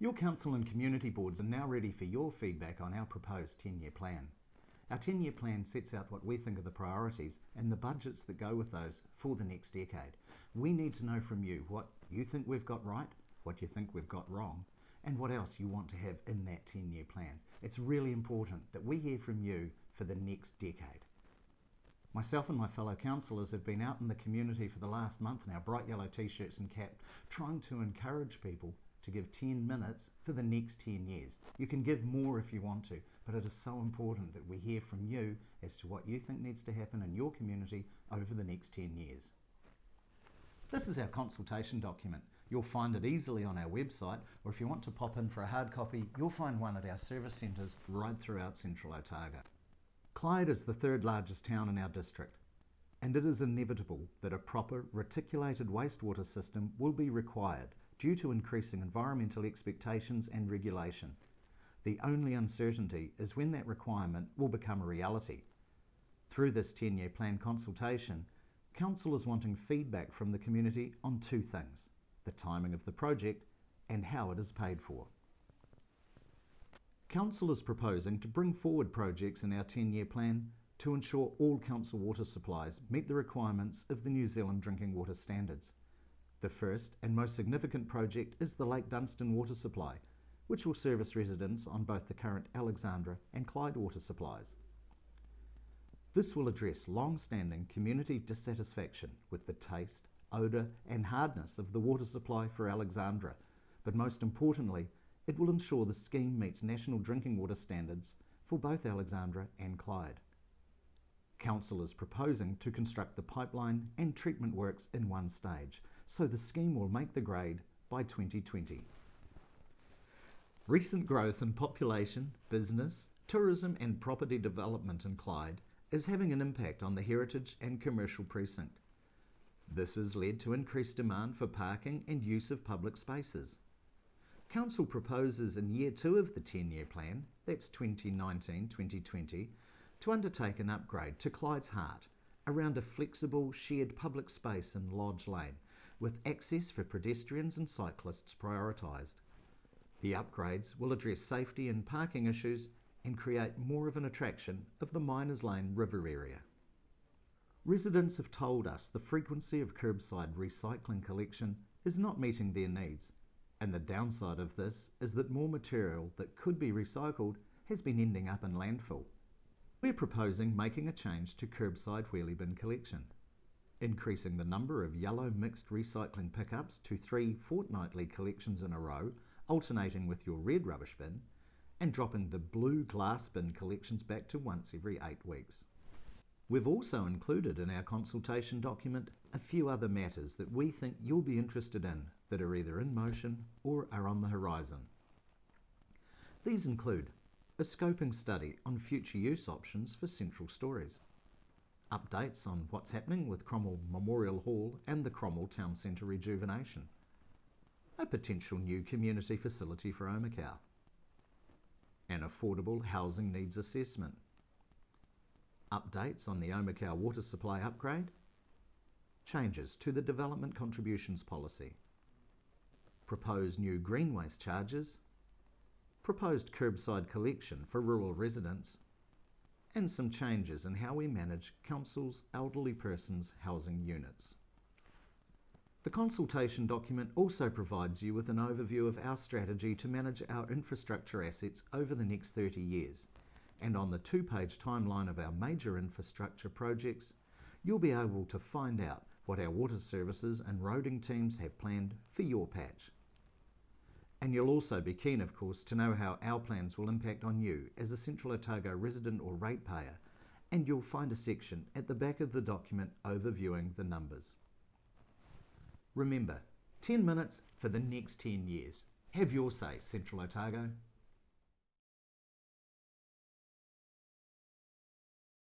Your council and community boards are now ready for your feedback on our proposed 10-year plan. Our 10-year plan sets out what we think are the priorities and the budgets that go with those for the next decade. We need to know from you what you think we've got right, what you think we've got wrong, and what else you want to have in that 10-year plan. It's really important that we hear from you for the next decade. Myself and my fellow councillors have been out in the community for the last month in our bright yellow t-shirts and cap, trying to encourage people to give 10 minutes for the next 10 years. You can give more if you want to, but it is so important that we hear from you as to what you think needs to happen in your community over the next 10 years. This is our consultation document. You'll find it easily on our website, or if you want to pop in for a hard copy, you'll find one at our service centres right throughout Central Otago. Clyde is the third largest town in our district, and it is inevitable that a proper reticulated wastewater system will be required due to increasing environmental expectations and regulation. The only uncertainty is when that requirement will become a reality. Through this 10-year plan consultation, Council is wanting feedback from the community on two things: the timing of the project and how it is paid for. Council is proposing to bring forward projects in our 10-year plan to ensure all council water supplies meet the requirements of the New Zealand Drinking Water Standards. The first and most significant project is the Lake Dunstan water supply, which will service residents on both the current Alexandra and Clyde water supplies. This will address long-standing community dissatisfaction with the taste, odour and hardness of the water supply for Alexandra, but most importantly, it will ensure the scheme meets national drinking water standards for both Alexandra and Clyde. Council is proposing to construct the pipeline and treatment works in one stage, so the scheme will make the grade by 2020. Recent growth in population, business, tourism and property development in Clyde is having an impact on the heritage and commercial precinct. This has led to increased demand for parking and use of public spaces. Council proposes in Year 2 of the 10-year plan, that's 2019-2020, to undertake an upgrade to Clyde's heart around a flexible shared public space in Lodge Lane, with access for pedestrians and cyclists prioritised. The upgrades will address safety and parking issues and create more of an attraction of the Miners Lane River area. Residents have told us the frequency of curbside recycling collection is not meeting their needs, and the downside of this is that more material that could be recycled has been ending up in landfill. We're proposing making a change to curbside wheelie bin collection, increasing the number of yellow mixed recycling pickups to 3 fortnightly collections in a row, alternating with your red rubbish bin, and dropping the blue glass bin collections back to once every 8 weeks. We've also included in our consultation document a few other matters that we think you'll be interested in that are either in motion or are on the horizon. These include a scoping study on future use options for central stories, updates on what's happening with Cromwell Memorial Hall and the Cromwell Town Centre rejuvenation, a potential new community facility for Omakau, an affordable housing needs assessment, updates on the Omakau water supply upgrade, changes to the development contributions policy, proposed new green waste charges, proposed curbside collection for rural residents, and some changes in how we manage Council's elderly persons housing units. The consultation document also provides you with an overview of our strategy to manage our infrastructure assets over the next 30 years, and on the 2-page timeline of our major infrastructure projects, you'll be able to find out what our water services and roading teams have planned for your patch. And you'll also be keen, of course, to know how our plans will impact on you as a Central Otago resident or ratepayer, and you'll find a section at the back of the document overviewing the numbers. Remember, 10 minutes for the next 10 years. Have your say, Central Otago.